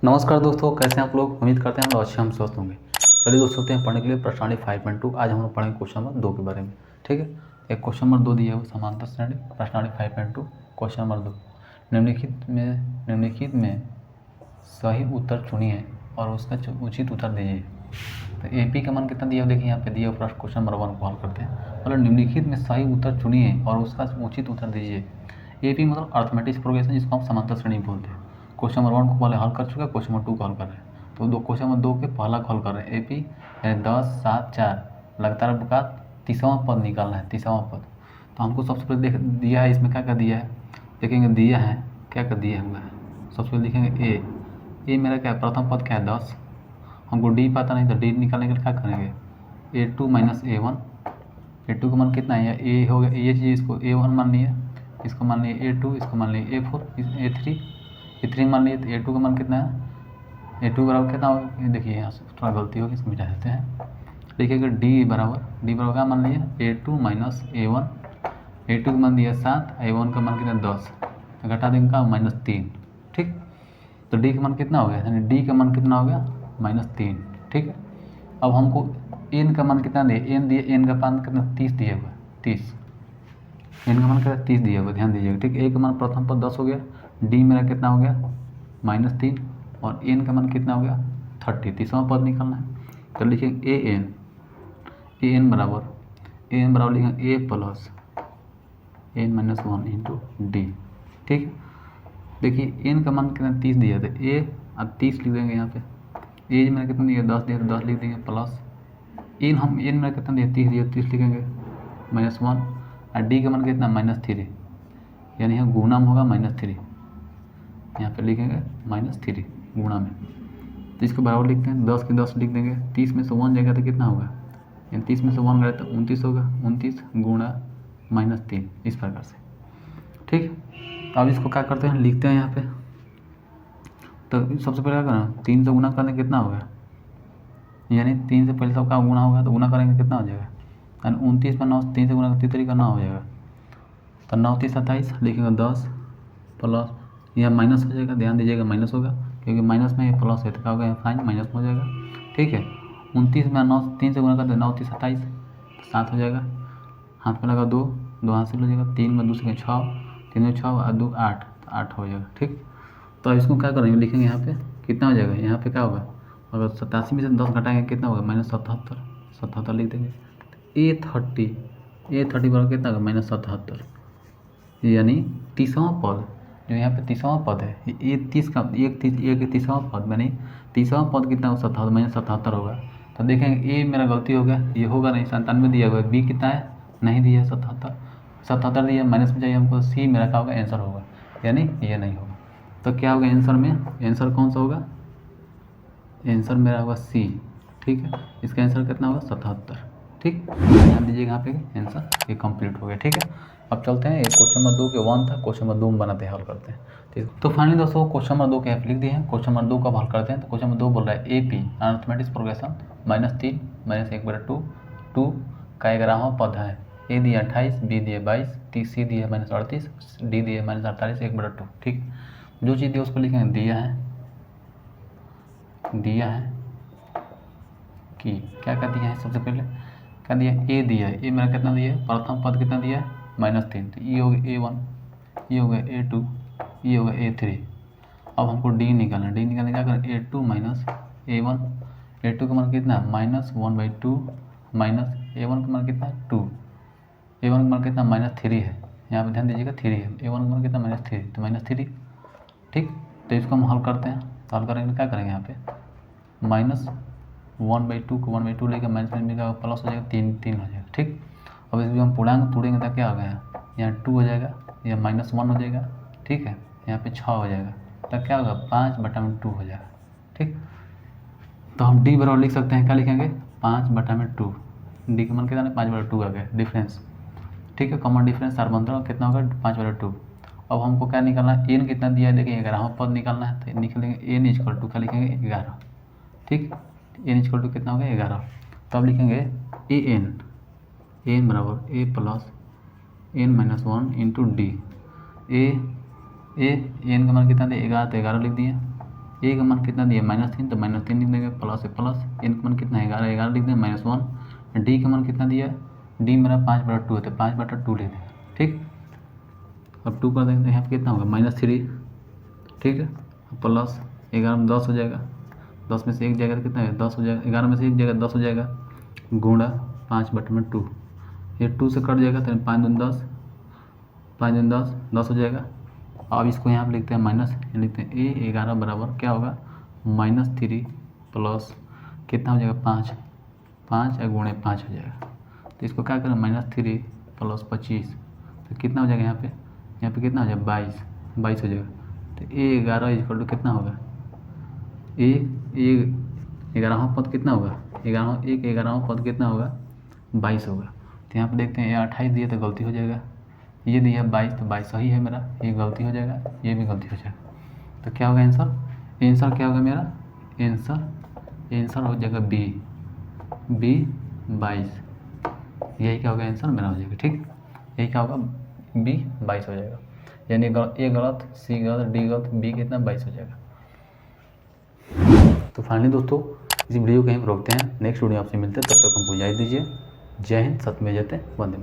नमस्कार दोस्तों, कैसे हैं आप लोग। उम्मीद करते हैं हम लोग अच्छे हम स्वस्थ होंगे। चलिए दोस्तों, चलते हैं पढ़ने के लिए प्रश्नावली 5.2। आज हम लोग पढ़ेंगे क्वेश्चन नंबर 2 के बारे में। ठीक है, एक क्वेश्चन नंबर 2 दिया हुआ समांतर श्रेणी प्रश्नावली 5.2। क्वेश्चन नंबर 2, निम्नलिखित में सही उत्तर चुनिए और उसका उचित उत्तर दीजिए। तो AP का मान कितना दिया हुआ देखिए यहाँ पे दिया हुआ। फर्स्ट क्वेश्चन नंबर 1 को हल करते हैं। मतलब निम्नलिखित में सही उत्तर चुनिए और उसका उचित उत्तर दीजिए। AP मतलब अर्थमेटिक प्रोग्रेशन, जिसको हम समांतर श्रेणी बोलते हैं। क्वेश्चन नंबर 1 को पहले हल कर चुका है, क्वेश्चन नंबर 2 को हल कर रहे हैं। तो दो क्वेश्चन नंबर 2 के पहला को हल कर रहे हैं। AP यानी 10, 7, 4 लगातार का तीसवां पद निकालना है, तीसवां पद। तो हमको सबसे पहले देख दिया है, इसमें क्या क्या दिया है देखेंगे। दिया है क्या क्या दिया हुआ है। सबसे पहले लिखेंगे ए मेरा क्या है, प्रथम पद क्या है 10। हमको डी पता नहीं, तो डी निकालने के लिए क्या करेंगे, A2 माइनस A1। A2 का मान कितना है, ए हो गया ये चीज़, इसको A1 मान लिया, इसको मान लिया A2, इसको मान लिया A4, A3 मान लिए। तो A2 का मान कितना है, A2 बराबर कितना होगा, ये देखिए यहाँ से थोड़ा गलती होगी, इसको मिटा देते हैं। लिखिएगा डी बराबर क्या मान लिया, A2 माइनस A1। A2 का मान दिया 7, A1 का मान कितना 10, तो घटा देंगे का -3। ठीक, तो डी का मान कितना हो गया, यानी डी का मान कितना हो गया -3। ठीक है, अब हमको एन का मान कितना दिए, एन का मान कितना 30 दिया हुआ है, 30। एन का मान कितना 30 दिया हुआ, ध्यान दीजिएगा। ठीक, ए का मान प्रथम पद 10 हो गया, डी मेरा कितना हो गया -3, और एन का मान कितना हो गया 30, तीसवां पद निकालना है। तो लिखेंगे एन बराबर लिखेंगे ए प्लस एन -1 इंटू डी। ठीक, देखिए एन का मान कितना 30 दिया था, ए अब 30 लिख देंगे यहाँ पे। ए मेरा कितना दिया 10 दिया, तो 10 लिख देंगे प्लस एन मेरा कितना दिया 30 दिया, 30 लिखेंगे -1, और डी का मान कितना -3, यानी यहाँ गुणा में होगा -3, यहाँ पे लिखेंगे -3 गुणा में। तो इसको बराबर लिखते हैं, 10 के 10 लिख देंगे, 30 में से 1 जाएगा तो कितना होगा, यानी 30 में से 1 गया तो 29 होगा, 29 गुणा -3, इस प्रकार से। ठीक, अब इसको क्या करते हैं, लिखते हैं यहाँ पे। तो सबसे पहले क्या करना, 3 से गुना करने कितना होगा, यानी 3 से पहले सबका गुना होगा, तो गुना करेंगे कितना हो जाएगा, यानी 29 में 9 3 से गुना 33 का 9 हो जाएगा, तो 9 3 27 लिखेंगे 10 प्लस, यह माइनस हो जाएगा, ध्यान दीजिएगा माइनस होगा, क्योंकि माइनस में ये प्लस है तो क्या होगा, साइन माइनस हो जाएगा। ठीक है, 29 में 9 3 से गुना करते 9 3 27, 7 हो जाएगा, हाथ में लगा 2 हाथ से हो जाएगा, 3 में 2 से 6, 3 में 6 और 2 8, तो 8 हो जाएगा। ठीक, तो अब इसको क्या करेंगे, लिखेंगे यहाँ पे कितना हो जाएगा, यहाँ पे क्या होगा, अगर 87 में से 10 घटाएंगे कितना होगा -77 लिख देंगे। A30 बराबर कितना होगा -77, यानी तीसवां पद जो यहाँ पे तीसवां पद है, ये 30 का एक तीसवां पद यानी तीसवां पद कितना होगा 77 होगा। तो देखेंगे ए मेरा गलती हो गया, ये होगा नहीं, 97 दिया हुआ है, बी कितना है नहीं दिया है 77 दिया, माइनस में चाहिए हमको, सी मेरा क्या होगा आंसर होगा, यानी ये नहीं होगा। तो क्या होगा आंसर में, आंसर कौन सा होगा, आंसर मेरा होगा सी। ठीक है, इसका आंसर कितना होगा 77। ठीक, ध्यान दीजिएगा यहाँ पे आंसर ये कंप्लीट हो गया। ठीक है, अब चलते हैं, ये क्वेश्चन नंबर 2 के 1 था, क्वेश्चन नंबर 2 में बनाते हैं, हल करते हैं। ठीक, तो फाइनली दोस्तों क्वेश्चन नंबर 2 के आप लिख दिए हैं, क्वेश्चन नंबर 2 का हल करते हैं। तो क्वेश्चन नंबर 2 बोल रहा है AP अर्थमेटिक प्रोग्रेशन -3 -1/2 2 का 11वां पद है। ए दिया 28, बी दिया 22, सी दिया -38, डी दिया -48 1/2। ठीक, जो चीज़ दिया उसको लिखेंगे, दिया है कि क्या दिया है, सबसे पहले क्या दिया, ए दिया है, ए मेरा कितना दिया है, प्रथम पद कितना दिया है -3, तो ये हो गया A1, ये हो गया A2, ये हो गया A3। अब हमको डी निकालना है, डी निकालने क्या करें, A2 माइनस A1, A2 का मान कितना है -1/2 माइनस A1 का मान कितना है 2, A1 का मान कितना -3 है, यहाँ पे ध्यान दीजिएगा 3 है, A1 का मान कितना -3, तो -3। ठीक, तो इसको हम हल करते हैं, तो हल करेंगे क्या करेंगे, यहाँ पे -1/2 को 1/2 लेकर माइनस में मिलेगा, प्लस हो जाएगा 3 हो जाएगा। ठीक, अब इसमें हम पूर्णांक तोड़ेंगे तो क्या हो गया, यहाँ 2 हो जाएगा, यह -1 हो जाएगा। ठीक है, यहाँ पे 6 हो जाएगा, तब क्या होगा 5/2 हो जाएगा। ठीक, तो हम डी बराबर लिख सकते हैं, क्या लिखेंगे 5/2, डी का मान कितना है 5/2 आ गया डिफरेंस। ठीक है, कॉमन डिफरेंस सार्वंतर कितना होगा 5/2। अब हमको क्या निकालना है, एन कितना दिया है, देखिए 11वां पद निकालना है, तो निकलेंगे एन इक्वल टू क्या लिखेंगे 11। ठीक, एन इक्वल टू कितना होगा 11, तो अब लिखेंगे एन बराबर a plus n-1 into d. N का मान कितना दिया 11, तो 11 लिख दिए, ए का मान कितना दिया -3, तो -3 लिख देंगे, प्लस है प्लस, एन का मान कितना है 11, 11 लिख देंगे, -1, डी का मान कितना दिया, डी मेरा 5/2 है, तो 5/2 लिख देंगे, ठीक। अब 2 कर देंगे, यहाँ पे कितना होगा -3, ठीक है, प्लस 11 में 10 हो जाएगा, 10 में से 1 जाएगा तो कितना है 10 हो जाएगा, 11 में से 1 जाएगा 10 हो जाएगा, गुणा 5/2, ये 2 से कट जाएगा तो 5 दूनी 10, 5 दूनी 10, 10 हो जाएगा। अब इसको यहाँ पे लिखते हैं माइनस, लिखते हैं A11 बराबर क्या होगा -3 प्लस कितना हो जाएगा 5, 5 या गुणे 5 हो जाएगा। तो इसको क्या करें -3 प्लस 25, तो कितना हो जाएगा यहाँ पे कितना हो जाएगा 22 हो जाएगा। तो A11 इक्वल टू कितना होगा, ए 11वां पद कितना होगा, 11वां पद कितना होगा 22 होगा। तो यहाँ पे देखते हैं ये 28 दिया तो गलती हो जाएगा, ये दिया 22 तो 22 सही है मेरा, ये गलती हो जाएगा, ये भी गलती हो जाएगा। तो क्या होगा आंसर, आंसर क्या होगा मेरा, आंसर हो जाएगा बी 22, यही क्या होगा आंसर मेरा हो जाएगा, ठीक। यही क्या होगा बी 22 हो जाएगा, यानी ए गलत, सी गलत, डी गलत, बी कितना 22 हो जाएगा। तो फाइनली दोस्तों इस वीडियो को यहीं पर रोकते हैं, नेक्स्ट वीडियो आपसे मिलते हैं, तब तक हमको इजाज़त दीजिए। जय हिंद, सत्यमेव जयते, वंदे मातरम।